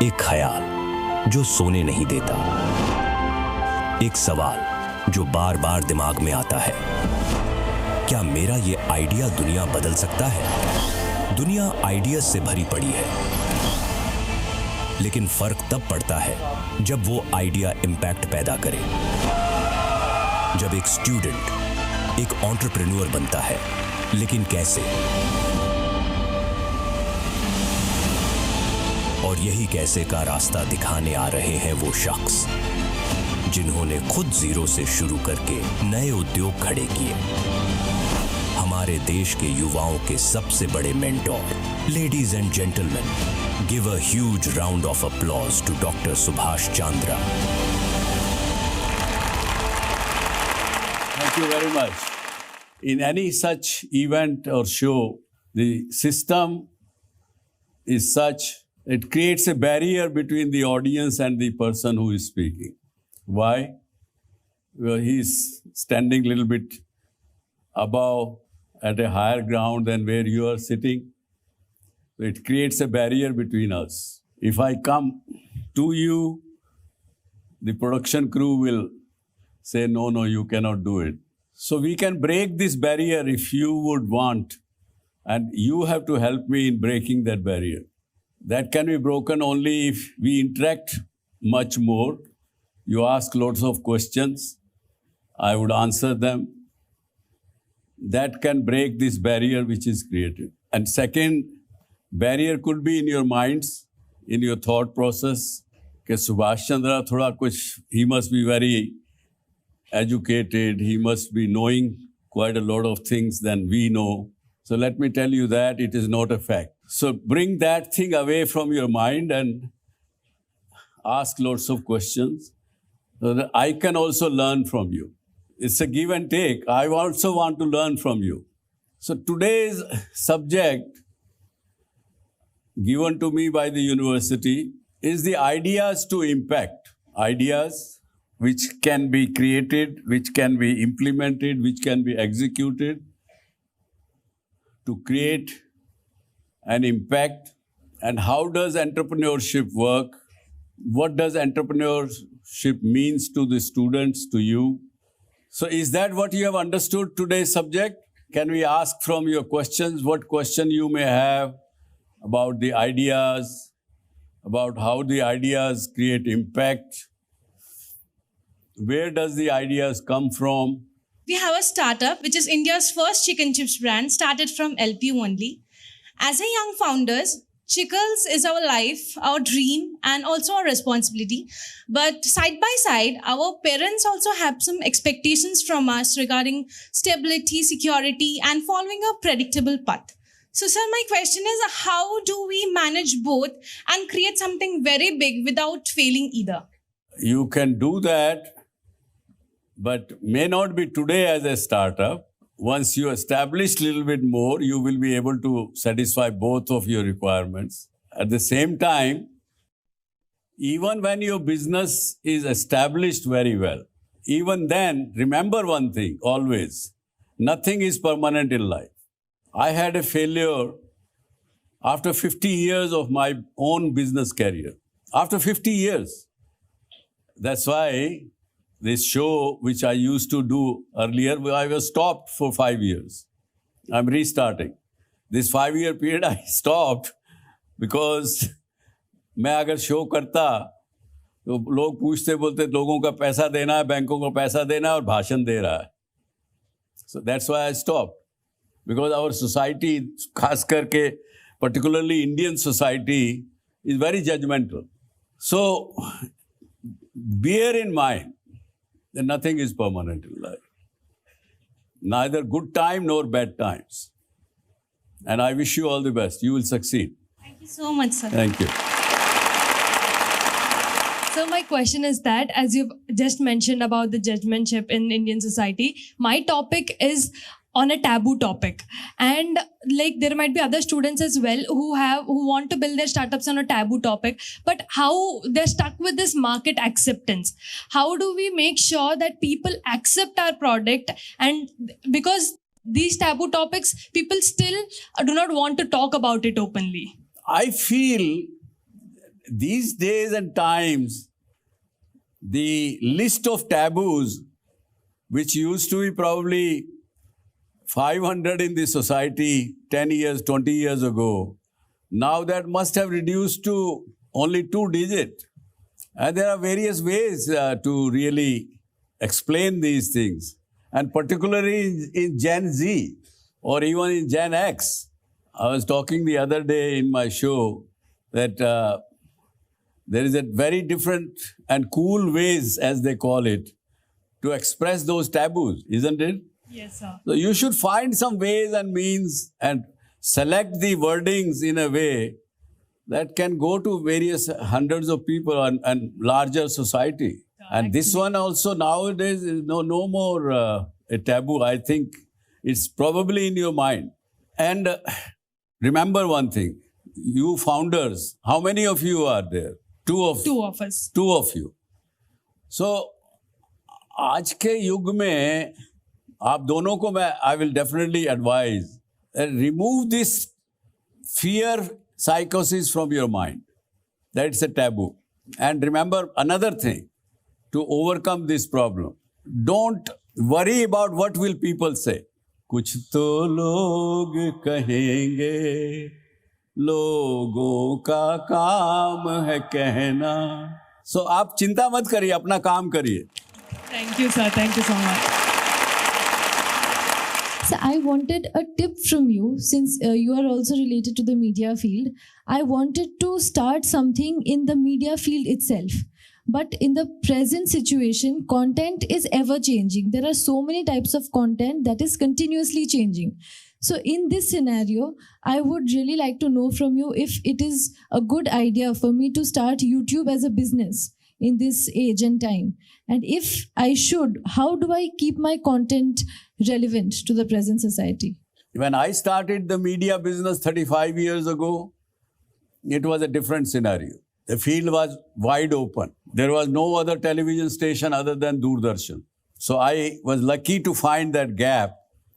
एक ख्याल जो सोने नहीं देता, एक सवाल जो बार बार दिमाग में आता है, क्या मेरा ये आइडिया दुनिया बदल सकता है? दुनिया आइडियाज से भरी पड़ी है, लेकिन फर्क तब पड़ता है जब वो आइडिया इंपैक्ट पैदा करे। जब एक स्टूडेंट एक एंटरप्रेन्योर बनता है, लेकिन कैसे? और यही कैसे का रास्ता दिखाने आ रहे हैं वो शख्स जिन्होंने खुद जीरो से शुरू करके नए उद्योग खड़े किए। हमारे देश के युवाओं के सबसे बड़े mentor. Ladies and gentleman, give a huge round of applause to doctor Subhash Chandra. Thank you very much. In any such event or show, the system is such, it creates a barrier between the audience and the person who is speaking. Why? Well, he's standing a little bit above at a higher ground than where you are sitting. It creates a barrier between us. If I come to you, the production crew will say, no, you cannot do it. So we can break this barrier if you would want, and you have to help me in breaking that barrier. That can be broken only if we interact much more. You ask lots of questions, I would answer them. That can break this barrier which is created. And second, barrier could be in your minds, in your thought process. Ke Subhash Chandra thoda kuch, he must be very educated, he must be knowing quite a lot of things than we know. So let me tell you that it is not a fact. So bring that thing away from your mind and ask lots of questions so that I can also learn from you. It's a give and take. I also want to learn from you. So today's subject given to me by the university is the ideas to impact. Ideas which can be created, which can be implemented, which can be executed to create an impact. And how does entrepreneurship work? What does entrepreneurship means to the students, to you? So is that what you have understood today's subject? Can we ask from your questions what question you may have about the ideas, about how the ideas create impact? Where does the ideas come from? We have a startup, which is India's first chicken chips brand, started from LP only. As a young founders, Chickles is our life, our dream, and also our responsibility. But side by side, our parents also have some expectations from us regarding stability, security, and following a predictable path. So, sir, my question is, how do we manage both and create something very big without failing either? You can do that, but may not be today as a startup. Once you establish a little bit more, you will be able to satisfy both of your requirements. At the same time, even when your business is established very well, even then, remember one thing always, nothing is permanent in life. I had a failure after 50 years of my own business career. After 50 years. That's why this show, which I used to do earlier, I was stopped for 5 years. I'm restarting. This 5-year period I stopped because मैं अगर show करता तो लोग पूछते बोलते लोगों का पैसा देना है, बैंकों को पैसा देना है और भाषण दे रहा है. So that's why I stopped. Because our society, खास करके particularly Indian society, is very judgmental. So bear in mind that nothing is permanent in life. Neither good time nor bad times. And I wish you all the best. You will succeed. Thank you so much, sir. Thank you. So my question is that, as you've just mentioned about the judgmentship in Indian society, my topic is on a taboo topic, and like there might be other students as well who want to build their startups on a taboo topic, but how they're stuck with this market acceptance. How do we make sure that people accept our product? And because these taboo topics, people still do not want to talk about it openly. I feel these days and times, the list of taboos, which used to be probably 500 in the society 10 years, 20 years ago, now that must have reduced to only 2 digits. And there are various ways to really explain these things. And particularly in Gen Z or even in Gen X. I was talking the other day in my show that there is a very different and cool ways, as they call it, to express those taboos, isn't it? Yes, sir. So you should find some ways and means and select the wordings in a way that can go to various hundreds of people and larger society. And this one also nowadays is no more a taboo. I think it's probably in your mind. And remember one thing, you founders, how many of you are there? Two of us. 2 of you. So, आज के युग में आप दोनों को मैं I will definitely advise remove this fear psychosis from your mind. That's a taboo. And remember another thing to overcome this problem. Don't worry about what will people say. कुछ तो लोग कहेंगे, लोगों का काम है कहना. So आप चिंता मत करिए, अपना काम करिए. Thank you, sir. Thank you so much. So I wanted a tip from you, since you are also related to the media field. I wanted to start something in the media field itself. But in the present situation, content is ever changing. There are so many types of content that is continuously changing. So in this scenario, I would really like to know from you if it is a good idea for me to start YouTube as a business in this age and time. And if I should, how do I keep my content relevant to the present society? When I started the media business 35 years ago, it was a different scenario. The field was wide open. There was no other television station other than Doordarshan. So I was lucky to find that gap.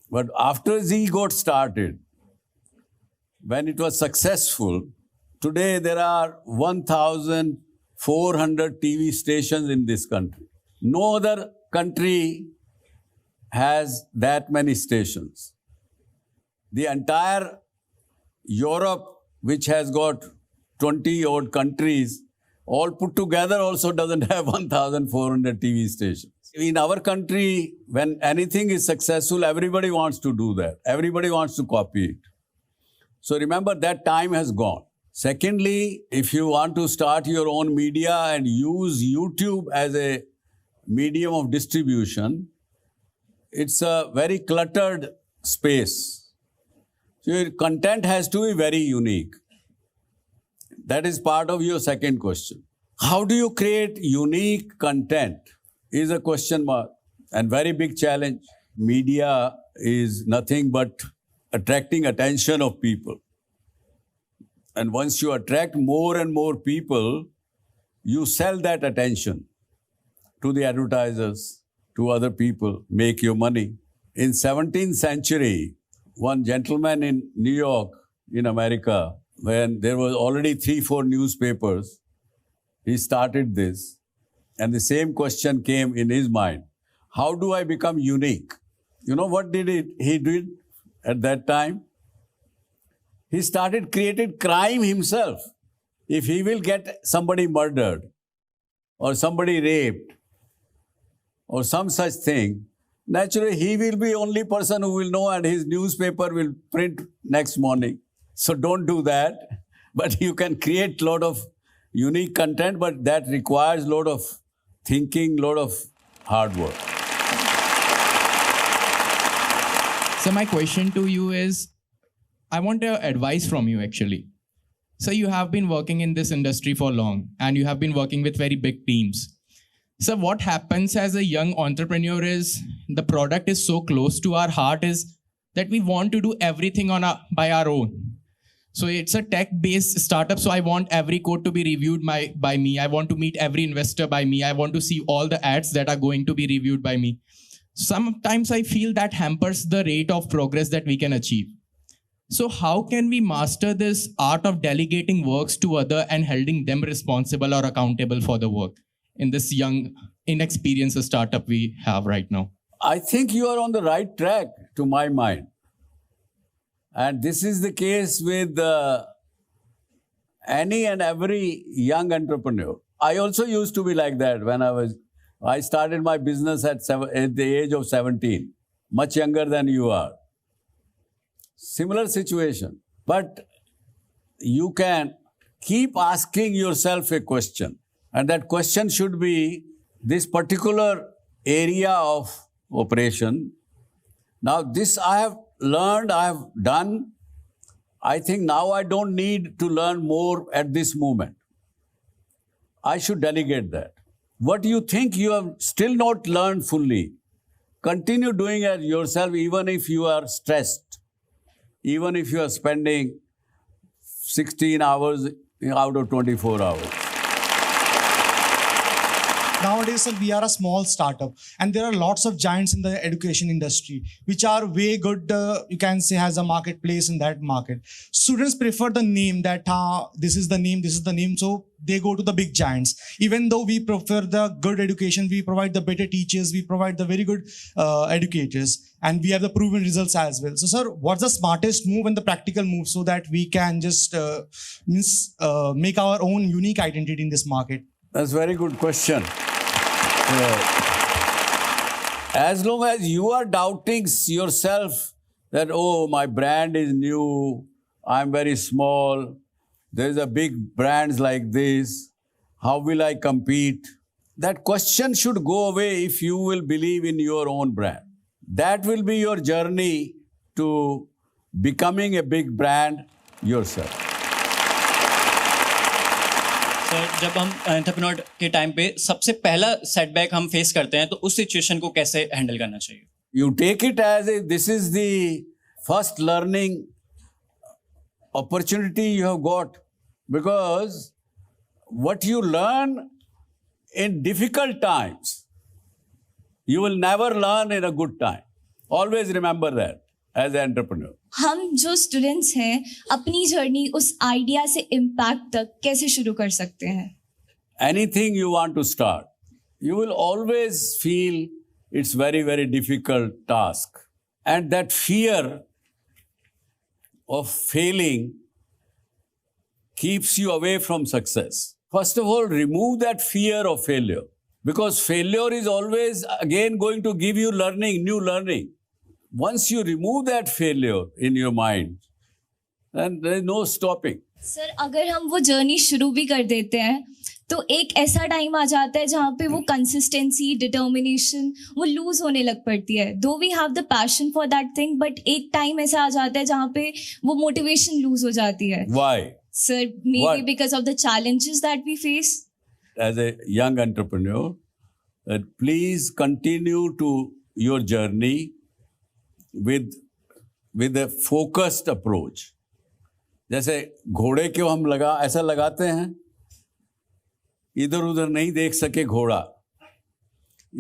But after Z got started, when it was successful, today there are 1,400 TV stations in this country. No other country has that many stations. The entire Europe, which has got 20 odd countries, all put together also doesn't have 1,400 TV stations. In our country, when anything is successful, everybody wants to do that. Everybody wants to copy it. So remember, that time has gone. Secondly, if you want to start your own media and use YouTube as a medium of distribution, it's a very cluttered space. So your content has to be very unique. That is part of your second question. How do you create unique content is a question mark and very big challenge. Media is nothing but attracting attention of people. And once you attract more and more people, you sell that attention to the advertisers, to other people, make your money. In 17th century, one gentleman in New York, in America, when there was already 3-4 newspapers, he started this. And the same question came in his mind. How do I become unique? You know what he did at that time? He created crime himself. If he will get somebody murdered or somebody raped or some such thing, naturally he will be the only person who will know and his newspaper will print next morning. So don't do that. But you can create a lot of unique content, but that requires a lot of thinking, a lot of hard work. So my question to you is, I want advice from you actually. So you have been working in this industry for long and you have been working with very big teams. So what happens as a young entrepreneur is the product is so close to our heart is that we want to do everything by our own. So it's a tech-based startup. So I want every code to be reviewed by me. I want to meet every investor by me. I want to see all the ads that are going to be reviewed by me. Sometimes I feel that hampers the rate of progress that we can achieve. So how can we master this art of delegating works to other and holding them responsible or accountable for the work in this young, inexperienced startup we have right now? I think you are on the right track, to my mind. And this is the case with any and every young entrepreneur. I also used to be like that when I started my business at the age of 17, much younger than you are. Similar situation. But you can keep asking yourself a question. And that question should be this particular area of operation. Now, this I have learned, I have done. I think now I don't need to learn more at this moment. I should delegate that. What you think you have still not learned fully, continue doing it yourself even if you are stressed, even if you are spending 16 hours out of 24 hours. Nowadays, sir, we are a small startup and there are lots of giants in the education industry, which are way good, you can say, has a marketplace in that market. Students prefer the name that this is the name. So they go to the big giants. Even though we prefer the good education, we provide the better teachers, we provide the very good educators, and we have the proven results as well. So, sir, what's the smartest move and the practical move so that we can just make our own unique identity in this market? That's a very good question. As long as you are doubting yourself that, oh, my brand is new, I'm very small, there's a big brands like this, how will I compete? That question should go away if you will believe in your own brand. That will be your journey to becoming a big brand yourself. Sir, जब हम entrepreneur के time पे सबसे पहला setback हम face करते हैं तो उस सिचुएशन को कैसे हैंडल करना चाहिए? You take it as this is the first learning opportunity you have got, because what you learn in difficult times, you will never learn in a good time. Always remember that as an entrepreneur. हम जो students हैं अपनी journey उस idea से impact तक कैसे शुरू कर सकते हैं? Anything you want to start, you will always feel it's very, very difficult task. And that fear of failing keeps you away from success. First of all, remove that fear of failure, because failure is always again going to give you learning, new learning. Once you remove that failure in your mind, then there is no stopping. Sir, अगर हम वो journey शुरू भी कर देते हैं तो एक ऐसा टाइम आ जाता है जहाँ पे वो कंसिस्टेंसी, डिटर्मिनेशन वो लूज होने लग पड़ती है. Though we have the passion for that thing, but एक टाइम ऐसा आ जाता है जहाँ पे वो मोटिवेशन लूज हो जाती है. Why? Sir, maybe because of the challenges that we face. As a young entrepreneur, please continue to your journey with a focused approach. जैसे घोड़े को हम ऐसा लगाते हैं, इधर उधर नहीं देख सके घोड़ा.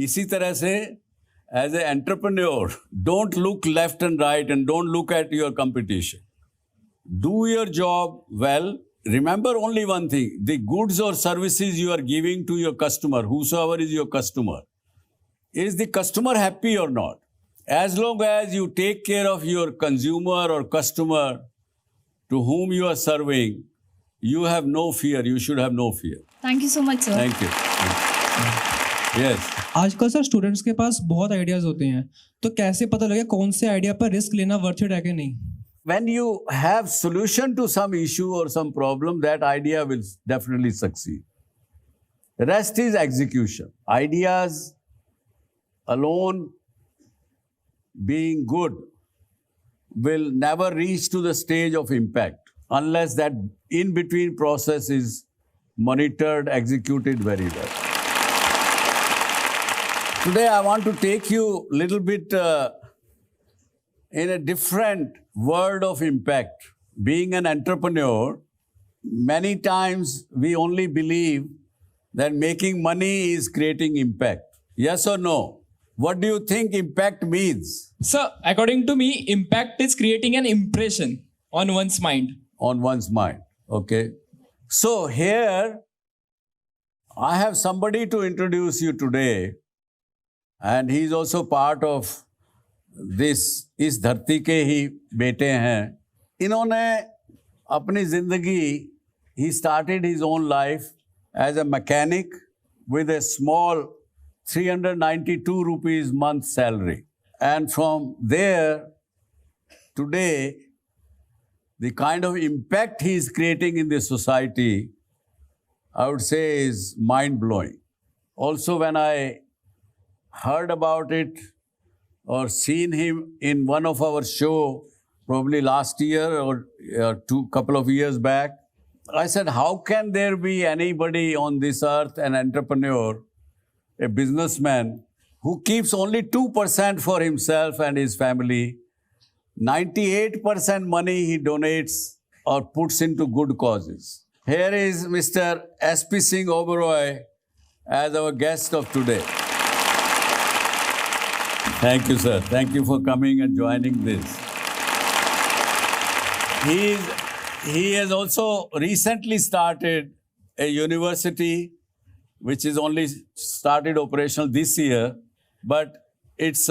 इसी तरह से as an entrepreneur, don't look left and right and don't look at your competition. Do your job well. Remember only one thing: the goods or services you are giving to your customer, whosoever is your customer, is the customer happy or not? As long as you take care of your consumer or customer to whom you are serving, you have no fear. You should have no fear. Thank you so much, sir. Thank you. Yes. आजकल sir students के पास बहुत ideas होते हैं, तो कैसे पता लगे कौन से आइडिया पर रिस्क लेना वर्थ इट है कि नहीं? When you have solution to some issue or some problem, that idea will definitely succeed. The rest is execution. Ideas alone being good will never reach to the stage of impact unless that in-between process is monitored, executed very well. Today I want to take you a little bit in a different world of impact. Being an entrepreneur, many times we only believe that making money is creating impact. Yes or no? What do you think impact means? Sir, according to me, impact is creating an impression. on one's mind. On one's mind. Okay. So here, I have somebody to introduce you today, and he is also part of this. इस धरती के ही बेटे हैं. इन्होंने अपनी जिंदगी, he started his own life as a mechanic with a small 392 rupees month salary. And from there, today, the kind of impact he is creating in the society, I would say, is mind-blowing. Also, when I heard about it or seen him in one of our show, probably last year or couple of years back, I said, how can there be anybody on this earth, an entrepreneur, a businessman, who keeps only 2% for himself and his family, 98% money he donates or puts into good causes. Here is Mr. S.P. Singh Oberoi as our guest of today. Thank you, sir. Thank you for coming and joining this. He has also recently started a university which is only started operational this year, but it's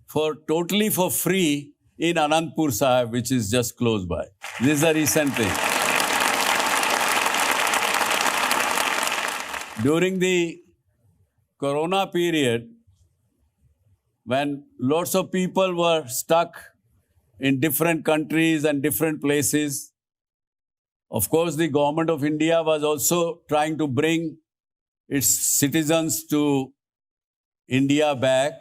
totally for free in Anandpur Sahib, which is just close by. This is a recent thing. During the Corona period, when lots of people were stuck in different countries and different places, of course, the government of India was also trying to bring its citizens to India back.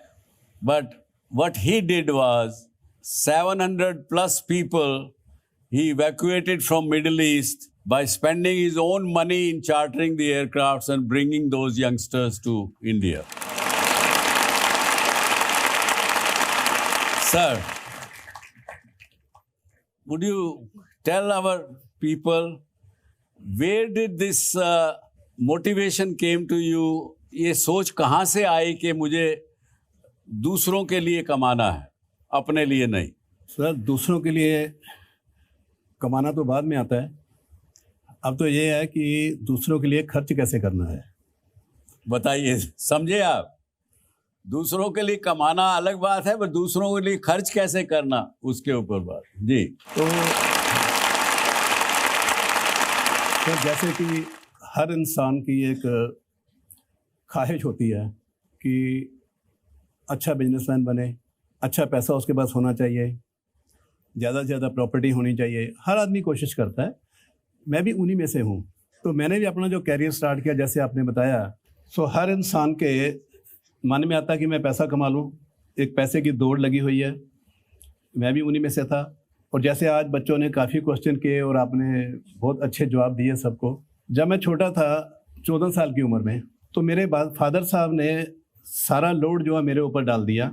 But what he did was 700 plus people he evacuated from Middle East by spending his own money in chartering the aircrafts and bringing those youngsters to India. Sir, would you tell our people, where did this motivation came to you? ये सोच कहाँ से आई कि मुझे दूसरों के लिए कमाना है, अपने लिए नहीं? सर, दूसरों के लिए कमाना तो बाद में आता है. अब तो ये है कि दूसरों के लिए खर्च कैसे करना है. बताइए, समझे आप? दूसरों के लिए कमाना अलग बात है, पर दूसरों के लिए खर्च कैसे करना, उसके ऊपर बात. जी. तो जैसे कि हर इंसान की एक ख्वाहिश होती है कि अच्छा बिजनेसमैन बने, अच्छा पैसा उसके पास होना चाहिए, ज़्यादा से ज़्यादा प्रॉपर्टी होनी चाहिए. हर आदमी कोशिश करता है. मैं भी उन्हीं में से हूँ. तो मैंने भी अपना जो कैरियर स्टार्ट किया, जैसे आपने बताया, सो हर इंसान के मन में आता कि मैं पैसा कमा लूँ. एक पैसे की दौड़ लगी हुई है. मैं भी उन्हीं में से था. और जैसे आज बच्चों ने काफ़ी क्वेश्चन किए और आपने बहुत अच्छे जवाब दिए सबको. जब मैं छोटा था, 14 साल की उम्र में, तो मेरे फादर साहब ने सारा लोड जो है मेरे ऊपर डाल दिया.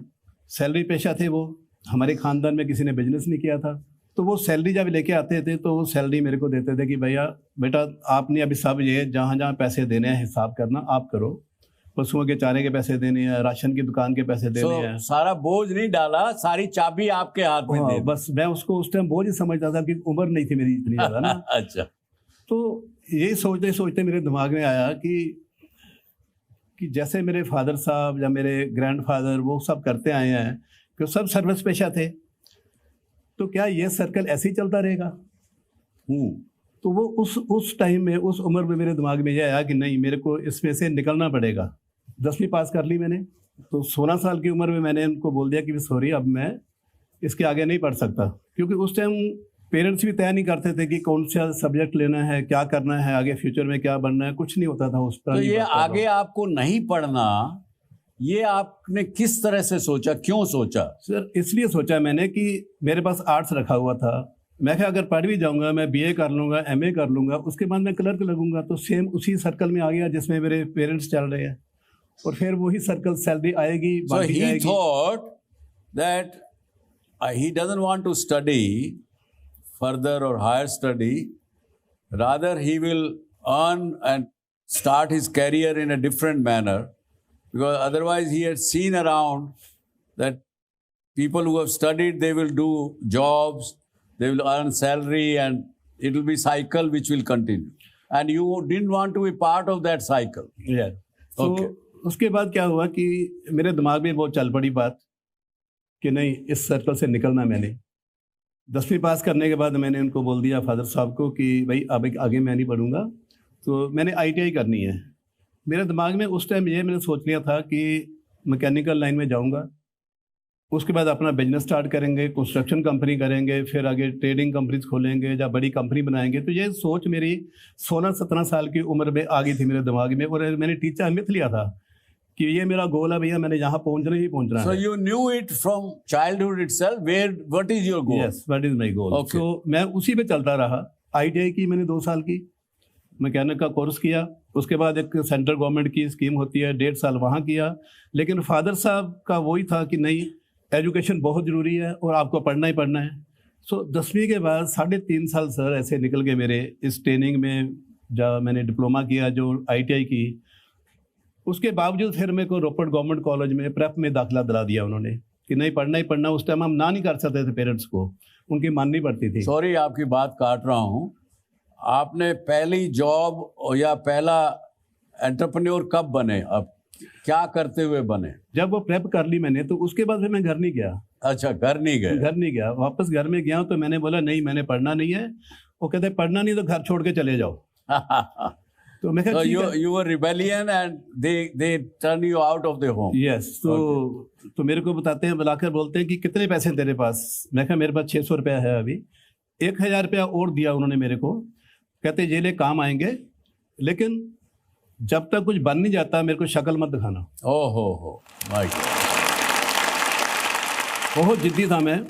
सैलरी पेशा थे वो. हमारे ख़ानदान में किसी ने बिजनेस नहीं किया था. तो वो सैलरी जब लेके आते थे तो वो सैलरी मेरे को देते थे कि भैया बेटा आपने अभी सब ये जहाँ जहाँ पैसे देने हैं हिसाब करना आप करो. पशुओं के चारे के पैसे देने हैं, राशन की दुकान के पैसे देने हैं. सारा बोझ नहीं डाला, सारी चाबी आपके हाथ में दे. बस मैं उसको उस टाइम बोझ ही समझता था कि उम्र नहीं थी मेरी इतनी ज़्यादा ना. अच्छा. तो यही सोचते सोचते मेरे दिमाग में आया कि जैसे मेरे फादर साहब या मेरे ग्रैंडफादर वो सब करते आए हैं, कि सब सर्विस पेशा थे, तो क्या ये सर्कल ऐसे ही चलता रहेगा? तो वो उस टाइम में, उस उम्र में मेरे दिमाग में ये आया कि नहीं, मेरे को इसमें से निकलना पड़ेगा. 10वीं पास कर ली मैंने. तो 16 साल की उम्र में मैंने उनको बोल दिया कि सॉरी, अब मैं इसके आगे नहीं पढ़ सकता. क्योंकि उस टाइम पेरेंट्स भी तय नहीं करते थे कि कौन सा सब्जेक्ट लेना है, क्या करना है, आगे फ्यूचर में क्या बनना है, कुछ नहीं होता था उस तरह. तो ये आगे आपको नहीं पढ़ना, ये आपने किस तरह से सोचा, क्यों सोचा? सर, इसलिए सोचा मैंने कि मेरे पास आर्ट्स रखा हुआ था. मैं क्या, अगर पढ़ भी जाऊंगा, मैं BA कर लूँगा, MA कर लूँगा, उसके बाद मैं क्लर्क लगूंगा. तो सेम उसी सर्कल में आ गया जिसमें मेरे पेरेंट्स चल रहे हैं. और फिर वही सर्कल, सैलरी आएगी, बाकी जाएगी. So he thought that he doesn't want to study further or higher study. Rather, he will earn and start his career in a different manner. Because otherwise he had seen around that people who have studied, they will do jobs They will earn salary and it will be cycle which will continue. And you didn't want to be part of that cycle. Yeah. So Okay. उसके बाद क्या हुआ कि मेरे दिमाग में बहुत चल पड़ी बात कि नहीं, इस सर्कल से निकलना मैंने। 10वीं पास करने के बाद मैंने उनको बोल दिया फादर साहब को कि भाई अब आगे मैं नहीं पढ़ूंगा, तो मैंने ITI करनी है। मेरे दिमाग में उस टाइम ये मैंने सोच लिया था कि मैकेनिकल लाइन में जाऊंगा, उसके बाद अपना बिजनेस स्टार्ट करेंगे, कंस्ट्रक्शन कंपनी करेंगे, फिर आगे ट्रेडिंग कंपनीज खोलेंगे या बड़ी कंपनी बनाएंगे। तो ये सोच मेरी 16-17 साल की उम्र में आ गई थी मेरे दिमाग में, और मैंने टीचर मिथ लिया था कि ये मेरा गोल है भैया, मैंने यहाँ पहुँचना ही पहुँचना So है। you knew it from childhood itself. What is your goal? Yes, what is my goal. Okay. तो मैं उसी पे चलता रहा। ITI की मैंने 2 साल की, मैकेनिक का कोर्स किया, उसके बाद एक सेंट्रल गवर्नमेंट की स्कीम होती है, 1.5 साल वहाँ किया। लेकिन फादर साहब का वही था कि नहीं, एजुकेशन बहुत ज़रूरी है और आपको पढ़ना ही पढ़ना है। सो 10वीं के बाद 3.5 साल सर ऐसे निकल गए मेरे इस ट्रेनिंग में, जब मैंने डिप्लोमा किया जो ITI की। उसके बावजूद फिर मेरे को रोपड़ गवर्नमेंट कॉलेज में प्रेप में दाखिला दिला दिया उन्होंने कि नहीं, पढ़ना ही पढ़ना। उस टाइम हम ना नहीं कर सकते थे पेरेंट्स को, उनकी माननी पड़ती थी। सॉरी आपकी बात काट रहा हूँ। आपने पहली जॉब या पहला एंटरप्रेन्योर कब बने? अब क्या करते हुए बने? जब वो प्रेप कर ली मैंने, तो उसके बाद फिर मैं घर नहीं गया। अच्छा, घर नहीं गए? घर नहीं गया, वापस घर में गया तो मैंने बोला नहीं, मैंने पढ़ना नहीं है। वो कहते पढ़ना नहीं तो घर छोड़ के चले जाओ। तो मैं So कहा you were rebellion and they turn you out of the home. Yes. तो मेरे को बताते हैं, बुलाकर बोलते हैं कि कितने पैसे हैं तेरे पास? मैं कहा मेरे पास 600 रुपया है अभी। 1000 रुपया और दिया उन्होंने मेरे को, कहते ये ले काम आएंगे, लेकिन जब तक कुछ बन नहीं जाता मेरे को शक्ल मत दिखाना। हो माय गॉड। बहुत जिद्दी था मैं।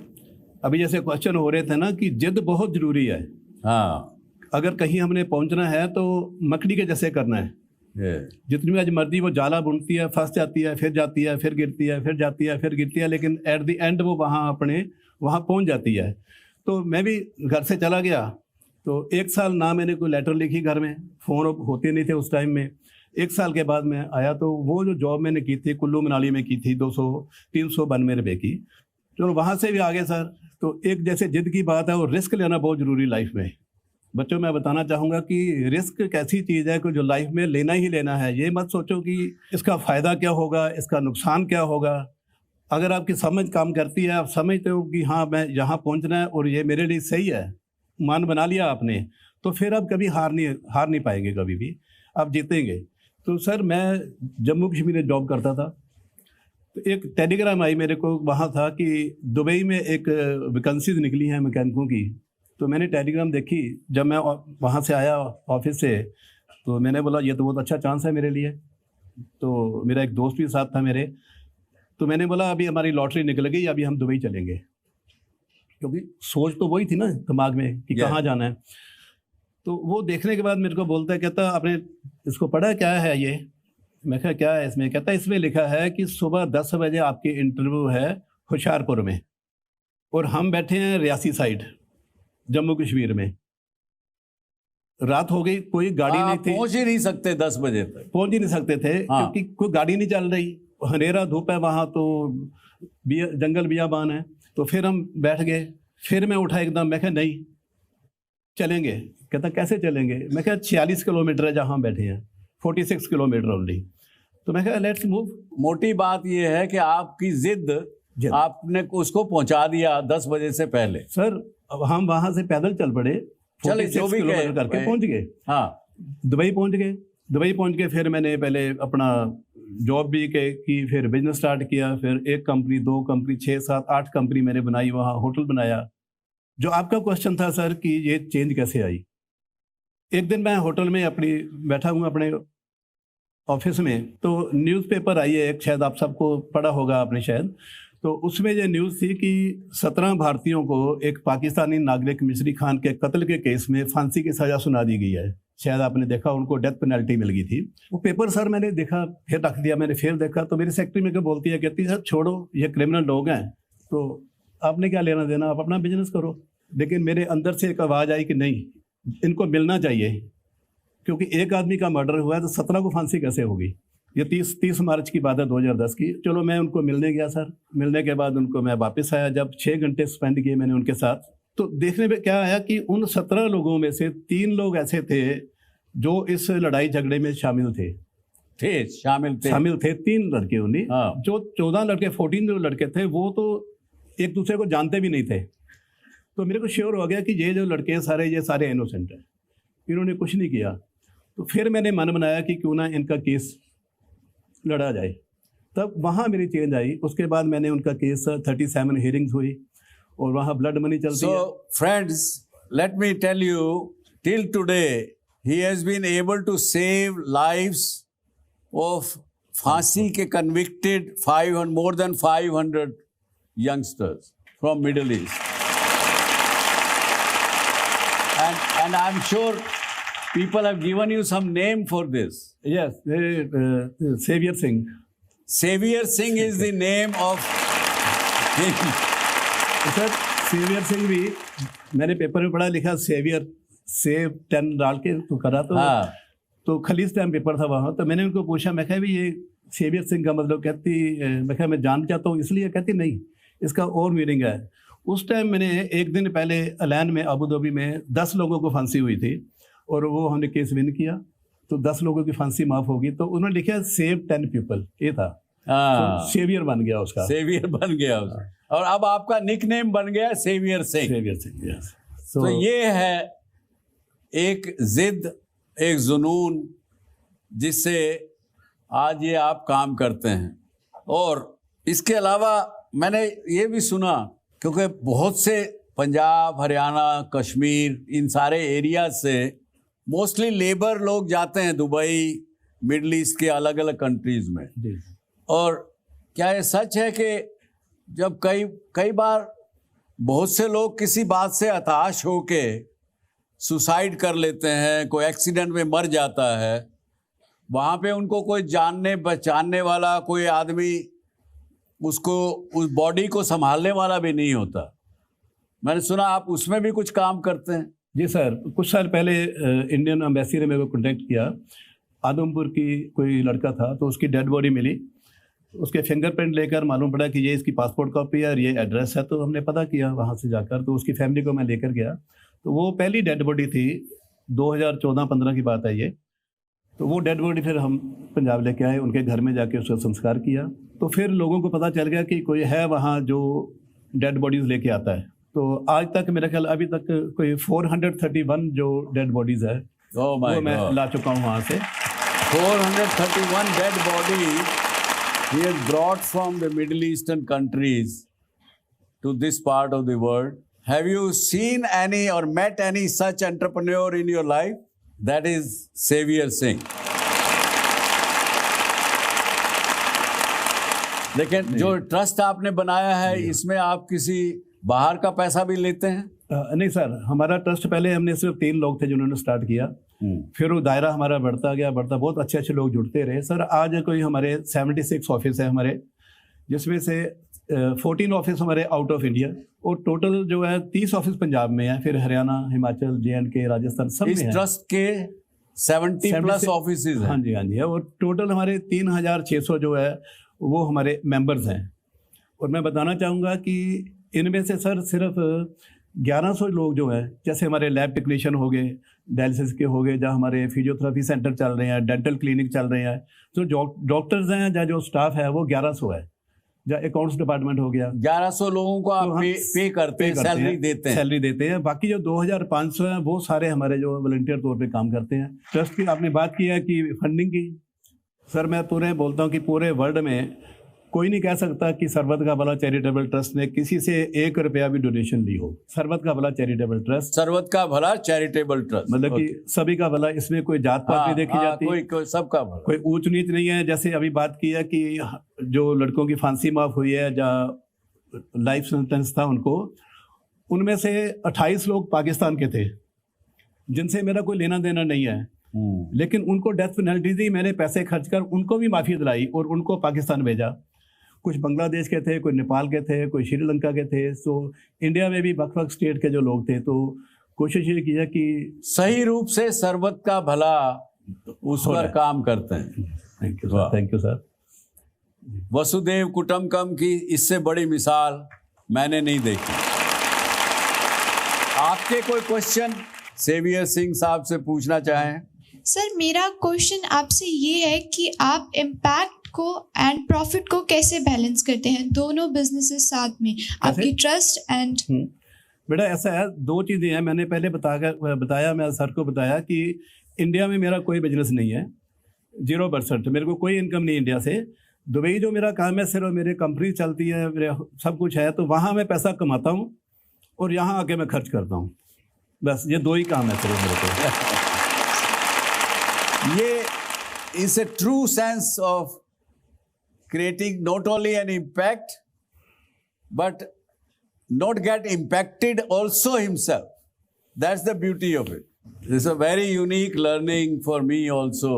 अभी जैसे क्वेश्चन हो रहे थे ना कि जिद बहुत जरूरी है। हाँ, अगर कहीं हमने पहुंचना है तो मकड़ी के जैसे करना है। जितनी भी आज मर्जी वो जाला बुनती है, फंस जाती है, फिर जाती है, फिर गिरती है, फिर जाती है, फिर गिरती है, लेकिन एट द एंड वो वहाँ पहुँच जाती है। तो मैं भी घर से चला गया, तो 1 साल ना मैंने कोई लेटर लिखी घर में, फ़ोन होते नहीं थे उस टाइम में। 1 साल के बाद मैं आया तो वो जो जॉब मैंने की थी कुल्लू मनाली में की थी, 200-392 रुपये की, चलो वहाँ से भी आगे सर। तो एक जैसे जिद की बात है, और रिस्क लेना बहुत ज़रूरी लाइफ में। बच्चों मैं बताना चाहूँगा कि रिस्क एक ऐसी चीज़ है कि जो लाइफ में लेना ही लेना है। ये मत सोचो कि इसका फ़ायदा क्या होगा, इसका नुकसान क्या होगा। अगर आपकी समझ काम करती है, आप समझते हो कि हाँ मैं यहाँ पहुँचना है और ये मेरे लिए सही है, मान बना लिया आपने, तो फिर आप कभी हार नहीं पाएंगे, कभी भी आप जीतेंगे। तो सर मैं जम्मू कश्मीर में जॉब करता था, तो एक टेलीग्राम आई मेरे को, वहाँ था कि दुबई में एक वैकेंसीज निकली हैं मैकेनिकों की। तो मैंने टेलीग्राम देखी, जब मैं वहाँ से आया ऑफिस से, तो मैंने बोला ये तो बहुत अच्छा चांस है मेरे लिए। तो मेरा एक दोस्त भी साथ था मेरे, तो मैंने बोला अभी हमारी लॉटरी निकल गई, अभी हम दुबई चलेंगे, क्योंकि सोच तो वही थी ना दिमाग में कि कहाँ जाना है। तो वो देखने के बाद मेरे को बोलता है, कहता आपने इसको पढ़ा, क्या है ये? मैं कहा क्या है इसमें? कहता इसमें लिखा है कि सुबह 10 बजे आपकी इंटरव्यू है होशियारपुर में, और हम बैठे हैं रियासी साइड जम्मू कश्मीर में। रात हो गई, कोई गाड़ी नहीं थी, पहुंच ही नहीं सकते 10 बजे तक, पहुंच ही नहीं सकते थे। हाँ। क्योंकि कोई गाड़ी नहीं चल रही, अंधेरा धूप है वहाँ, तो जंगल बियाबान है। तो फिर हम बैठ गए, फिर मैं उठा एकदम, मैं कहा नहीं चलेंगे। कहता कैसे चलेंगे? मैं कहा 46 किलोमीटर है जहाँ हम बैठे हैं, 46 किलोमीटर ओनली। तो मैं कहा लेट्स मूव। मोटी बात यह है कि आपकी जिद आपने उसको पहुंचा दिया 10 बजे से पहले। सर अब हम वहां से पैदल चल पड़े, चले जो भी गए करके पहुंच गए। हाँ, दुबई पहुंच गए। दुबई पहुंच के फिर मैंने पहले अपना जॉब भी की, फिर बिजनेस स्टार्ट किया, फिर 1 कंपनी, 2 कंपनी, 6, 7, 8 कंपनी मैंने बनाई, वहाँ होटल बनाया। जो आपका क्वेश्चन था सर कि ये चेंज कैसे आई, एक दिन मैं होटल में अपनी बैठा हूँ अपने ऑफिस में, तो न्यूज़पेपर आई है एक, शायद आप सबको पढ़ा होगा आपने शायद। तो उसमें ये न्यूज़ थी कि 17 भारतीयों को एक पाकिस्तानी नागरिक मिस्री खान के कत्ल के केस में फांसी की सज़ा सुना दी गई है। शायद आपने देखा, उनको डेथ पेनल्टी मिल गई थी। वो पेपर सर मैंने देखा, फिर रख दिया, मैंने फिर देखा। तो मेरी सेक्रेटरी मेरे को बोलती है, कहती है सर छोड़ो, ये क्रिमिनल लोग हैं, तो आपने क्या लेना देना, आप अपना बिजनेस करो। लेकिन मेरे अंदर से एक आवाज़ आई कि नहीं, इनको मिलना चाहिए, क्योंकि एक आदमी का मर्डर हुआ है तो 17 को फांसी कैसे होगी। ये 30 मार्च की बात है 2010 की। चलो मैं उनको मिलने गया सर। मिलने के बाद उनको मैं वापस आया, जब 6 घंटे स्पेंड किए मैंने उनके साथ, तो देखने में क्या आया कि उन 17 लोगों में से 3 लोग ऐसे थे जो इस लड़ाई झगड़े में शामिल थे। शामिल थे 3 लड़के उन्हीं। हाँ। जो 14 लड़के 14 जो लड़के थे वो तो एक दूसरे को जानते भी नहीं थे। तो मेरे को श्योर हो गया कि ये जो लड़के ये सारे इनोसेंट हैं, इन्होंने कुछ नहीं किया। तो फिर मैंने मन बनाया कि क्यों ना इनका केस लड़ा जाए। तब वहाँ मेरी चेंज आई। उसके बाद मैंने उनका केस 37 हियरिंग्स हुई और वहाँ ब्लड मनी चलती है। So friends, let me tell you, till today he has been able to save lives of फांसी के convicted more than 500 youngsters from Middle East. And I'm sure people have given you some name for this. Yes, Savior Singh. Savior Singh is the name of him. Sir saviour Singh भी मैंने paper में पढ़ा, लिखा saviour save 10 डाल के तो करा। तो हाँ। तो खलीस टाइम पेपर था वहाँ। तो मैंने उनको पूछा, मैं कहा भी ये सेवियर सिंह का मतलब, कहती मैं कहा मैं जान चाहता हूँ इसलिए। कहती नहीं, इसका और मीनिंग है। उस टाइम मैंने एक दिन पहले अलैन में अबू धाबी में 10 लोगों को फांसी हुई थी और वो हमने केस विन किया, तो 10 लोगों की फांसी माफ होगी। तो उन्होंने लिखा सेव 10 पीपल, ये था। तो सेवियर बन गया उसका। सेवियर बन गया उसका। और अब आपका निकनेम बन गया saviour Singh. Saviour Singh, yes. तो ये है एक जिद, एक जुनून जिससे आज ये आप काम करते हैं। और इसके अलावा मैंने ये भी सुना, क्योंकि बहुत से पंजाब, हरियाणा, कश्मीर, इन सारे एरिया से मोस्टली लेबर लोग जाते हैं दुबई, मिडल ईस्ट के अलग अलग कंट्रीज में। और क्या ये सच है कि जब कई बार बहुत से लोग किसी बात से हताश होके सुसाइड कर लेते हैं, कोई एक्सीडेंट में मर जाता है, वहाँ पे उनको कोई जानने पहचानने वाला कोई आदमी उसको उस बॉडी को संभालने वाला भी नहीं होता। मैंने सुना आप उसमें भी कुछ काम करते हैं। जी सर, कुछ साल पहले इंडियन एम्बेसी ने मेरे को कॉन्टेक्ट किया। आदमपुर की कोई लड़का था, तो उसकी डेड बॉडी मिली। उसके फिंगरप्रिंट लेकर मालूम पड़ा कि ये इसकी पासपोर्ट कॉपी है और ये एड्रेस है। तो हमने पता किया वहाँ से जाकर, तो उसकी फैमिली को मैं लेकर गया। तो वो पहली डेड बॉडी थी, 2014-15 की बात है ये। तो वो डेड बॉडी फिर हम पंजाब लेके आए, उनके घर में जाके उसका संस्कार किया। तो फिर लोगों को पता चल गया कि कोई है वहाँ जो डेड बॉडीज़ लेके आता है। तो आज तक मेरा ख्याल अभी तक कोई 431 जो डेड बॉडीज़ है वो मैं ला चुका हूँ वहाँ से। 431 dead body he has brought from the Middle Eastern countries to this part of the world. Have you seen any or met any such entrepreneur in your life? That is Savior Singh. लेकिन जो trust आपने बनाया है, इसमें आप किसी बाहर का पैसा भी लेते हैं? नहीं सर, हमारा ट्रस्ट पहले हमने सिर्फ 3 लोग थे जिन्होंने स्टार्ट किया। फिर वो दायरा हमारा बढ़ता गया, बहुत अच्छे लोग जुड़ते रहे। सर आज कोई हमारे 76 ऑफिस है हमारे, जिसमें से 14 ऑफिस हमारे आउट ऑफ इंडिया, और टोटल जो है 30 ऑफिस पंजाब में है, फिर हरियाणा, हिमाचल, JNK, राजस्थान सब इस में ट्रस्ट के 70 प्लस ऑफिस हैं। हाँ जी, हाँ जी। और टोटल हमारे 3600 जो है वो हमारे मेंबर्स हैं। और मैं बताना चाहूँगा कि इनमें से सर सिर्फ 1100 लोग जो है, जैसे हमारे लैब टेक्नीशियन हो गए, डायलिसिस के हो गए, जहाँ हमारे फिजियोथेरेपी सेंटर चल रहे हैं, डेंटल क्लिनिक चल रहे हैं, तो जो डॉक्टर्स हैं, जहाँ जो स्टाफ है वो 1100 है। जहाँ अकाउंट्स डिपार्टमेंट हो गया, 1100 लोगों को आप पे करते हैं, सैलरी देते हैं। बाकी जो 2500 हैं वो सारे हमारे जो वॉलंटियर तौर पे काम करते हैं। ट्रस्ट की आपने बात की है कि फंडिंग की, सर मैं पूरे बोलता हूँ कि पूरे वर्ल्ड में कोई नहीं कह सकता कि सरबत का भला चैरिटेबल ट्रस्ट ने किसी से 1 रुपया भी डोनेशन ली हो। सरबत का भला चैरिटेबल ट्रस्ट, सरबत का भला चैरिटेबल ट्रस्ट मतलब कि सभी का भला, इसमें कोई जात पात नहीं देखी जाती, कोई सबका भला, कोई ऊंच नीच नहीं है। जैसे अभी बात की है कि जो लड़कों की फांसी माफ हुई है, जहाँ लाइफ सेंटेंस था उनको, उनमें से 28 लोग पाकिस्तान के थे जिनसे मेरा कोई लेना देना नहीं है, लेकिन उनको डेथ पेनल्टी दी। मैंने पैसे खर्च कर उनको भी माफी दिलाई और उनको पाकिस्तान भेजा। कुछ बांग्लादेश के थे, कोई नेपाल के थे, कोई श्रीलंका के थे। तो इंडिया में भी वक्त स्टेट के जो लोग थे, तो कोशिश ये की है कि सही रूप से सरबत का भला उस पर काम करते हैं। Thank you sir. वसुदेव कुटुंबकम की इससे बड़ी मिसाल मैंने नहीं देखी। आपके कोई क्वेश्चन सेवियर सिंह साहब से पूछना चाहें? सर मेरा क्वेश्चन आपसे ये है कि आप इम्पैक्ट को एंड प्रॉफिट को कैसे बैलेंस करते हैं, दोनों बिजनेसेस साथ में, आपकी ट्रस्ट एंड? बेटा ऐसा है, दो चीज़ें हैं। मैंने पहले बताया मैं सर को बताया कि इंडिया में मेरा कोई बिजनेस नहीं है, 0%। मेरे को कोई इनकम नहीं इंडिया से। दुबई जो मेरा काम है, सिर्फ मेरी कंपनी चलती है, मेरे सब कुछ है, तो वहाँ मैं पैसा कमाता हूँ और यहाँ आके मैं खर्च करता हूँ। बस ये दो ही काम है सिर्फ मेरे को। ये is a true sense of creating not only an impact but not get impacted also himself. That's the beauty of it. This is a very unique learning for me also.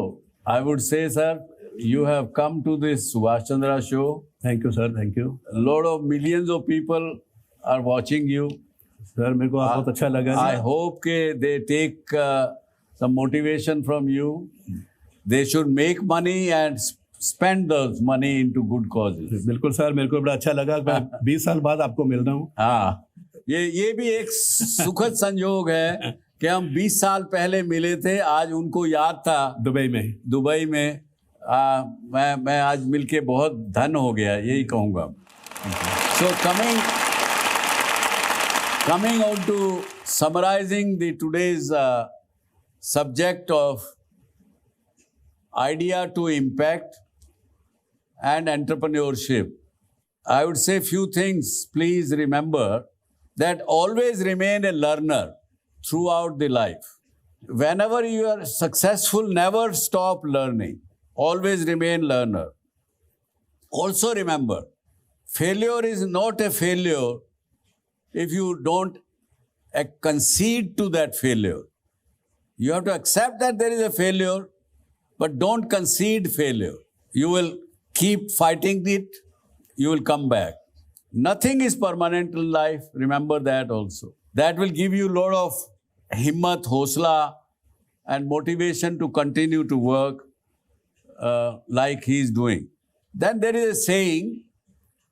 I would say, sir, you have come to this Subhash Chandra show. Thank you, sir. Thank you. A lot of millions of people are watching you. Sir, मेरे को बहुत अच्छा लगा। I hope that they take some motivation from you. They should make money and spend those money into good causes. बिल्कुल sir, मेरे को बड़ा अच्छा लगा। मैं 20 साल बाद आपको मिल रहा हूँ। हाँ, ये भी एक सुखद संयोग है कि हम 20 साल पहले मिले थे। आज उनको याद था दुबई में। मैं आज मिलके बहुत धन हो गया, यही कहूँगा। So coming on to summarizing the today's subject of idea to impact and entrepreneurship, I would say few things. Please remember that always remain a learner throughout the life. Whenever you are successful, never stop learning. Always remain learner. Also remember, failure is not a failure if you don't concede to that failure. You have to accept that there is a failure, but don't concede failure. You will keep fighting it, you will come back. Nothing is permanent in life, remember that also. That will give you a lot of himmat, hosla and motivation to continue to work like he is doing. Then there is a saying,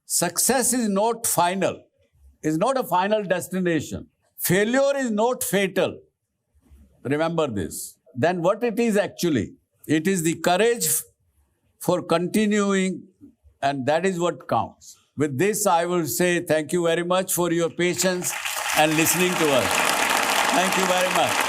success is not final, is not a final destination. Failure is not fatal. Remember this. Then what it is actually? It is the courage for continuing, and that is what counts. With this, I will say thank you very much for your patience and listening to us. Thank you very much.